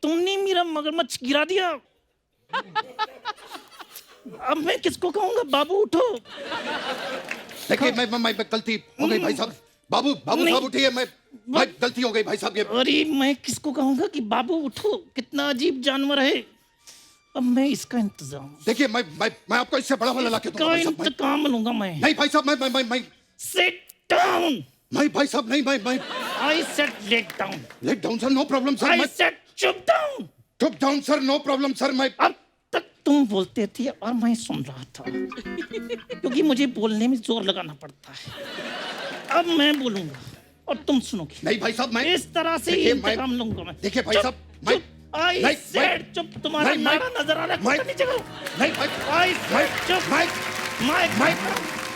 तुमने मेरा मगरमच्छ गिरा दिया। अब मैं किसको कहूँगा? बाबू उठो। देखिए मैं गलती हो गई भाई साहब। बाबू साहब उठिए। मैं गलती हो गई भाई साहब। अरे मैं किसको कहूँगा कि बाबू उठो? कितना अजीब जानवर है। अब मैं इसका इंतजाम। देखिए मैं आपको इससे बड़ा वाला लाके दूंगा। इंतकाम लूंगा मैं। नहीं भाई साहब, मैं सिट डाउन। नहीं भाई साहब, नहीं मैं I said let down. Let down sir, no problem sir. I said चुप डाउन। चुप down sir, no problem sir. मैं अब तक तुम बोलते थे और मैं सुन रहा था क्योंकि मुझे बोलने में जोर लगाना पड़ता है। अब मैं बोलूंगा और तुम सुनोगे। नहीं भाई साहब, मैं इस तरह से इंतकाम लूंगा मैं। देखिए भाई साहब, मैं आई सेड चुप। तुम्हारा नारा नजर आ रहा है। नहीं जगह। नहीं आई सेड चुप। माइक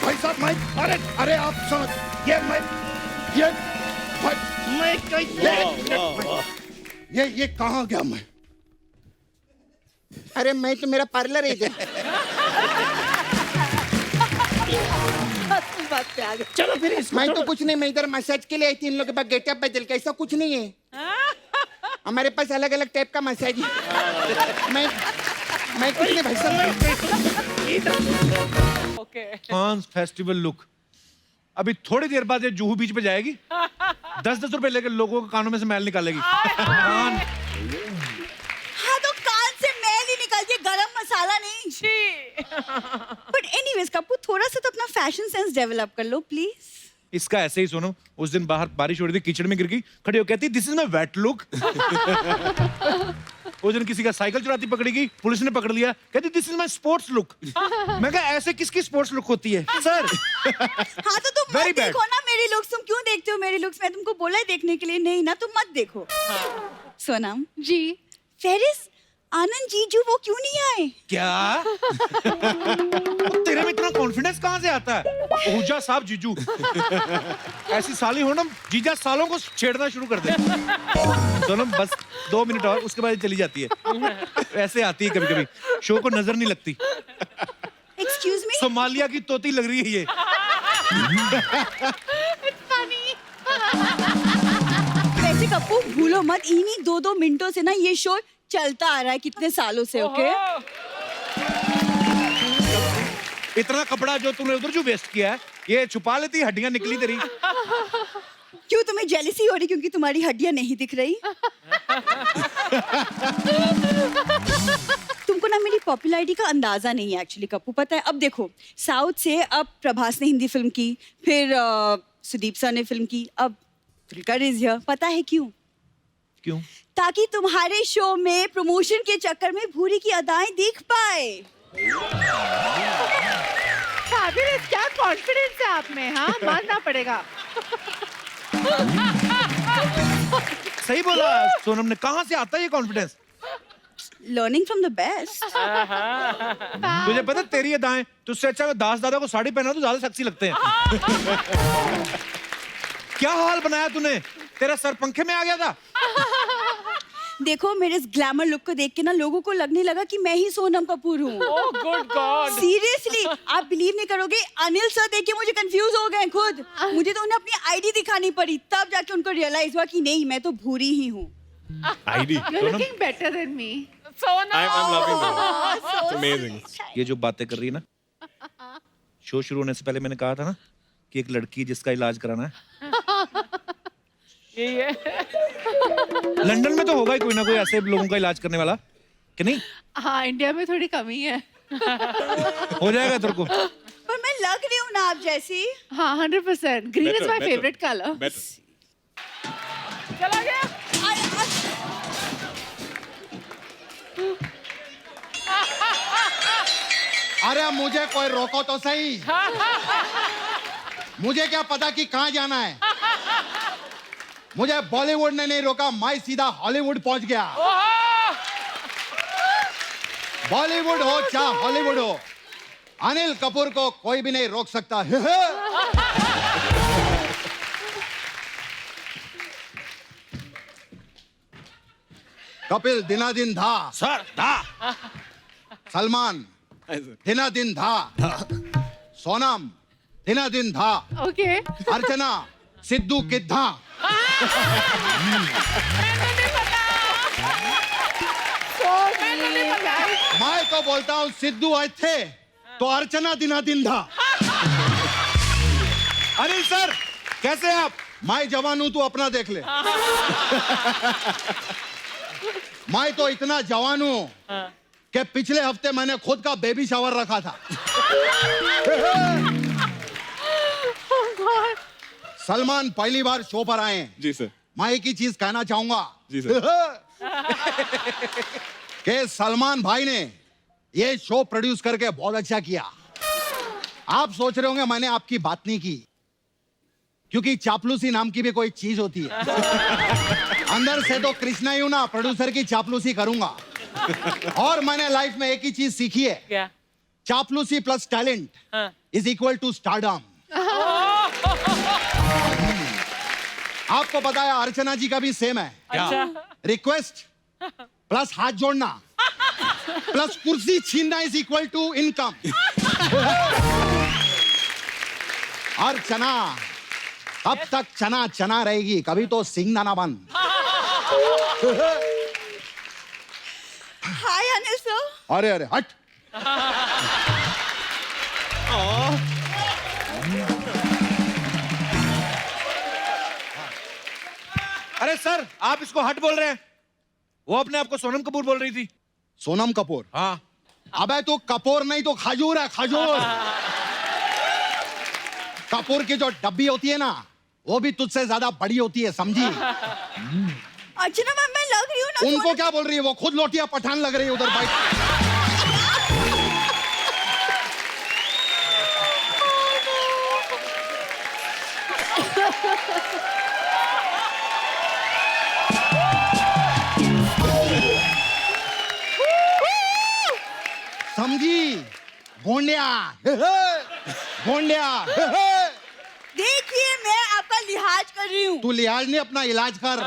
भाई साहब, अरे आप समझ ये कहाँ गया मैं? अरे मैं तो मेरा पार्लर है इधर। बात पे आ गए। चलो फिर इसको मैं तो कुछ नहीं, मैं इधर मसाज के लिए आई थी। इन लोगों के पास गेटअप बदल के, ऐसा कुछ नहीं है। हमारे पास अलग अलग टाइप का मसाज है। मैं कुछ नहीं भाई साहब। ओके। France festival look. अभी थोड़ी देर बाद ये जूहू बीच पे जाएगी, 10-10 रुपए लेकर लोगों के कानों में से मैल निकालेगी। हाँ तो कान से मैल ही निकालिए, गरम मसाला नहीं। बट एनीवेज कपूर, थोड़ा सा तो अपना फैशन सेंस डेवलप कर लो प्लीज। इसका ऐसे ही सुनो, उस दिन बाहर बारिश हो रही थी, कीचड़ में गिर गई, खड़ी हो कहती this is my wet look. उस दिन किसी का साइकिल चुराती पकड़ी गई, पुलिस ने पकड़ लिया, कहती this is my sports look. मैं कहा ऐसे किसकी स्पोर्ट्स लुक होती है सर? हाँ तो तुम मत देखो ना मेरी लुक्स। तुम क्यों देखते हो मेरी लुक्स? मैं तुमको बोला है देखने के लिए, नहीं ना, तुम मत देखो। सोनम जी, फेरिस आनंद जीजू वो क्यों नहीं आए? क्या? तेरे में इतना कॉन्फिडेंस कहाँ से आता है? ओजा साहब जीजू। ऐसी साली हो ना, जीजा सालों को छेड़ना शुरू कर दे। सोनम बस 2 मिनट और, उसके बाद चली जाती है। ऐसे आती है कभी-कभी, शो को नजर नहीं लगती। एक्सक्यूज मी, सोमालिया की तोती लग रही है ये। वैसे कप्पू भूलो मत, इन्हीं 2-2 मिनटों से ना ये शो चलता आ रहा है कितने सालों से। ओके, इतना कपड़ा जो तूने उधर जो वेस्ट किया है, ये छुपा लेती, हड्डियां निकली तेरी। क्यों तुम्हें जेलसी हो रही क्योंकि तुम्हारी हड्डियां नहीं दिख रही? तुमको ना मेरी पॉपुलैरिटी का अंदाजा नहीं है एक्चुअली कप्पू। पता है, अब देखो साउथ से अब प्रभास ने हिंदी फिल्म की, फिर सुदीप सर ने फिल्म की, अब त्रिकर इज हियर। पता है क्यों? क्यों? ताकि तुम्हारे शो में प्रमोशन के चक्कर में भूरी की अदाएं दिख पाए। फाबियस, क्या कॉन्फिडेंस है आप में, हाँ मानना पड़ेगा। सही बोला सोनम ने, कहाँ से आता है ये confidence? Learning from the best. तुझे पता तेरी अदाएं, तुझसे अच्छा दास दादा को साड़ी पहना तो ज्यादा सेक्सी लगते हैं। क्या हाल बनाया तूने, तेरा सर पंखे में आ गया था। देखो मेरे इस ग्लैमर लुक को देख के ना लोगों को लगने लगा कि मैं ही सोनम कपूर हूँ। ओह गुड गॉड, सीरियसली आप बिलीव नहीं करोगे, अनिल सर देख के मुझे कंफ्यूज हो गए खुद। मुझे तो उन्हें अपनी आईडी दिखानी पड़ी, तब जाके उनको रियलाइज हुआ कि नहीं मैं तो भूरी ही हूँ। ID? You are looking better than me. Sonam, I am loving amazing. ये जो बातें कर रही है ना, शो शुरू होने से पहले मैंने कहा था ना कि एक लड़की जिसका इलाज कराना है। ये लंदन में तो होगा ही कोई ना कोई ऐसे लोगों का इलाज करने वाला, कि नहीं? हाँ, इंडिया में थोड़ी कमी है। हो जाएगा तेरे को। पर मैं लग रही हूँ ना आप जैसी। हाँ 100%, green is my favourite colour. चला गया। अरे मुझे कोई रोको तो सही। मुझे क्या पता कि कहाँ जाना है। मुझे बॉलीवुड ने नहीं रोका, मैं सीधा हॉलीवुड पहुंच गया। बॉलीवुड हो चाहे हॉलीवुड हो, अनिल कपूर को कोई भी नहीं रोक सकता। कपिल दिनादिन धा सर धा, सलमान दिनादिन धा, सोनम दिनादिन धा, ओके, अर्चना सिद्धू किद्धा। मैं तो बोलता हूँ सिद्धू आए थे तो अर्चना दिनादिन था। अनिल सर कैसे हैं आप? मैं जवान हूं, तू अपना देख ले। मैं तो इतना जवान हूं कि पिछले हफ्ते मैंने खुद का बेबी शावर रखा था। सलमान पहली बार शो पर आए हैं। जी सर। मैं एक ही चीज कहना चाहूंगा जी सर। कि सलमान भाई ने ये शो प्रोड्यूस करके बहुत अच्छा किया। आप सोच रहे होंगे मैंने आपकी बात नहीं की, क्योंकि चापलूसी नाम की भी कोई चीज होती है। अंदर से तो कृष्णा ही हूं ना, प्रोड्यूसर की चापलूसी करूंगा। और मैंने लाइफ में एक ही चीज सीखी है, क्या? चापलूसी plus talent is equal to stardom. आपको पता है अर्चना जी का भी सेम है। अच्छा। रिक्वेस्ट प्लस हाथ जोड़ना प्लस कुर्सी छीनना इज इक्वल टू इनकम। और चना अब तक चना चना रहेगी, कभी तो सिंगदाना बन। हाय अनिल सर। अरे अरे हट। अरे सर आप इसको हट बोल रहे हैं, वो अपने आप को सोनम कपूर बोल रही थी। सोनम कपूर? हाँ। अबे तो कपूर नहीं तो खजूर है, खजूर। कपूर की जो डब्बी होती है ना, वो भी तुझसे ज्यादा बड़ी होती है, समझी? अर्चना मैम मैं लग रही हूँ ना? उनको क्या बोल रही है, वो खुद लोटिया पठान लग रही है उधर बैठ। समझी? भोंडिया भोंडिया। देखिए मैं आपका लिहाज कर रही हूँ। तू लिहाज नहीं, अपना इलाज कर।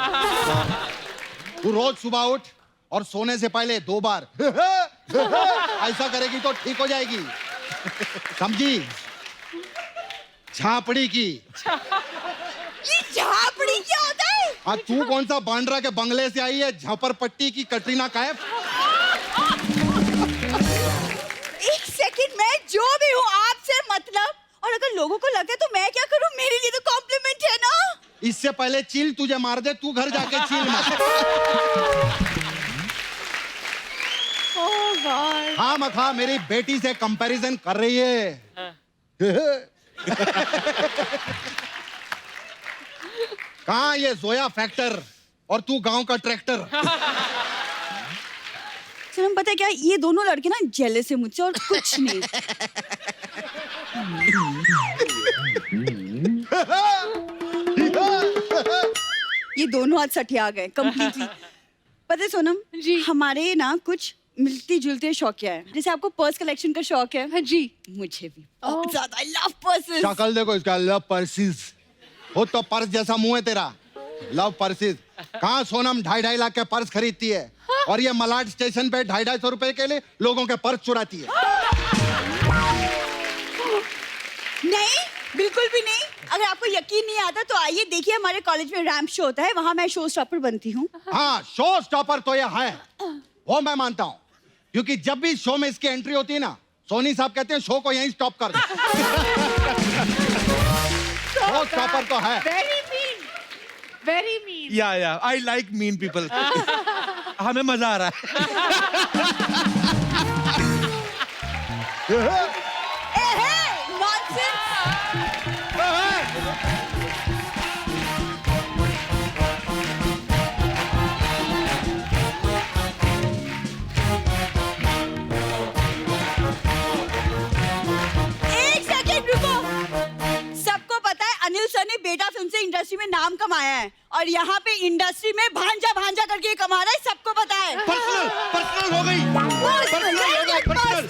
तू रोज सुबह उठ और सोने से पहले 2 बार ऐसा करेगी तो ठीक हो जाएगी, समझी? झापड़ी की। ये झापड़ी क्या होता है? हाँ, तू कौन सा बांद्रा के बंगले से आई है झपरपट्टी की कटरीना कैफ? एक सेकंड, मैं जो भी हूँ आपसे मतलब, और अगर लोगों को लगे तो मैं क्या करूँ? मेरे लिए तो कॉम्प्लीमेंट है ना। इससे पहले चील तुझे मार दे, तू घर जाके चील मार। ओह गॉड। हाँ मखा मेरी बेटी से कंपैरिजन कर रही है। कहाँ ये जोया फैक्टर और तू गांव का ट्रैक्टर। सनम पता है क्या, ये दोनों लड़के ना जेलस है मुझसे और कुछ नहीं। ये दोनों आज सठिया गए कंप्लीटली। पता है सोनम जी, हमारे ना कुछ मिलती जुलते शौक है। जैसे आपको पर्स कलेक्शन का शौक है। हाँ जी, मुझे भी बहुत ज्यादा। I love purses. शक्ल देखो इसका, लव पर्सिस। हो तो पर्स जैसा मुंह है तेरा, लव पर्सिस। कहाँ सोनम 2.5 लाख के पर्स खरीदती है और ये मलाड स्टेशन पे 250 रुपए के लिए लोगों के पर्स चुराती है। नहीं, बिल्कुल भी नहीं। अगर आपको यकीन नहीं आता तो आइए देखिए, हमारे कॉलेज में रैंप शो होता है, वहाँ मैं शो स्टॉपर बनती हूँ। हाँ, शो स्टॉपर तो ये है, वो मैं मानता हूँ, क्योंकि जब भी शो में इसकी एंट्री होती है ना, सोनी साहब कहते हैं शो को यहीं स्टॉप कर दो। शो स्टॉपर तो है। Very mean, very mean. या आई लाइक मीन पीपल। हमें मजा आ रहा है। नॉनसेंस। एक सेकंड रुको। सबको पता है अनिल सर ने बेटा फिल्म से इंडस्ट्री में नाम कमाया है, और यहाँ पे इंडस्ट्री में भांजा भांजा करके कमा रहा है, सबको पता है। पर्सनल हो गई।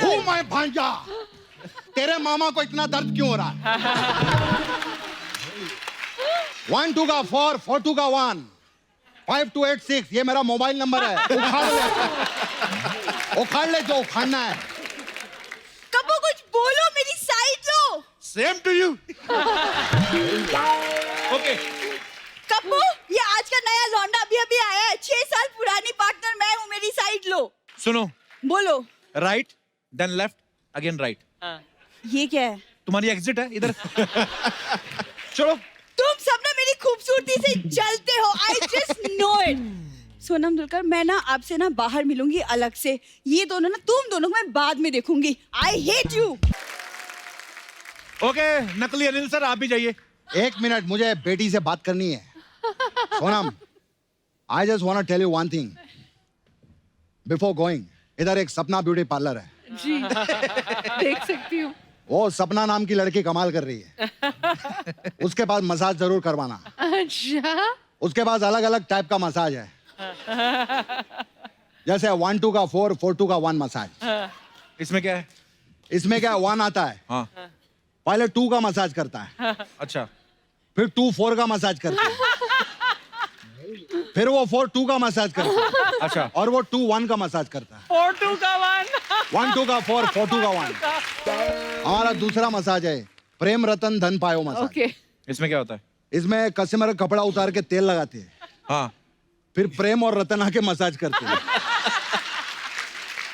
हूँ मैं भांजा। तेरे मामा को इतना दर्द क्यों हो रहा है? 1 2 का 4 4 2 का 1 5 2 8 6 ये मेरा मोबाइल नंबर है। उखाड़ ले जो उखाड़ना है। कबो कुछ बोलो, मेरी साइड लो। Same to you. Okay. Kappu, ये आज का नया लौंडा अभी अभी आया है, 6 साल पुरानी पार्टनर मैं हूँ, मेरी साइड लो। सुनो, बोलो। Right then left again right. ये क्या है? तुम्हारी एग्जिट है इधर। चलो। तुम सब ना मेरी खूबसूरती से जलते हो। I just know it. Sonam Dulkar, मैं ना आपसे ना बाहर मिलूंगी अलग से। ये दोनों ना, तुम दोनों को मैं बाद में देखूंगी। I hate you. ओके, नकली अनिल सर आप भी जाइए। 1 मिनट, मुझे बेटी से बात करनी है। Sonam, I just want to tell you one thing before going. इधर एक सपना ब्यूटी पार्लर है जी, देख सकती हूँ। वो सपना नाम की लड़की कमाल कर रही है। उसके पास मसाज जरूर करवाना। अच्छा, उसके पास अलग अलग टाइप का मसाज है, जैसे 1 2 का 4 4 2 का 1 मसाज। इसमें क्या है? इसमें क्या 1 आता है, हाँ। पहले 2 का मसाज करता है, अच्छा। फिर 2 4 का मसाज करता है, फिर वो 4 2 का मसाज करता है, अच्छा, और वो 2 1 का मसाज करता है। 4 2 का 1 1 2 का 4 4 2 का 1। हमारा दूसरा मसाज है प्रेम रतन धन पायो मसाज। ओके, इसमें क्या होता है? इसमें कस्टमर कपड़ा उतार के तेल लगाते हैं, हाँ, फिर प्रेम और रतन आके मसाज करते हैं,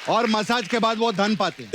और मसाज के बाद वो धन पाते हैं।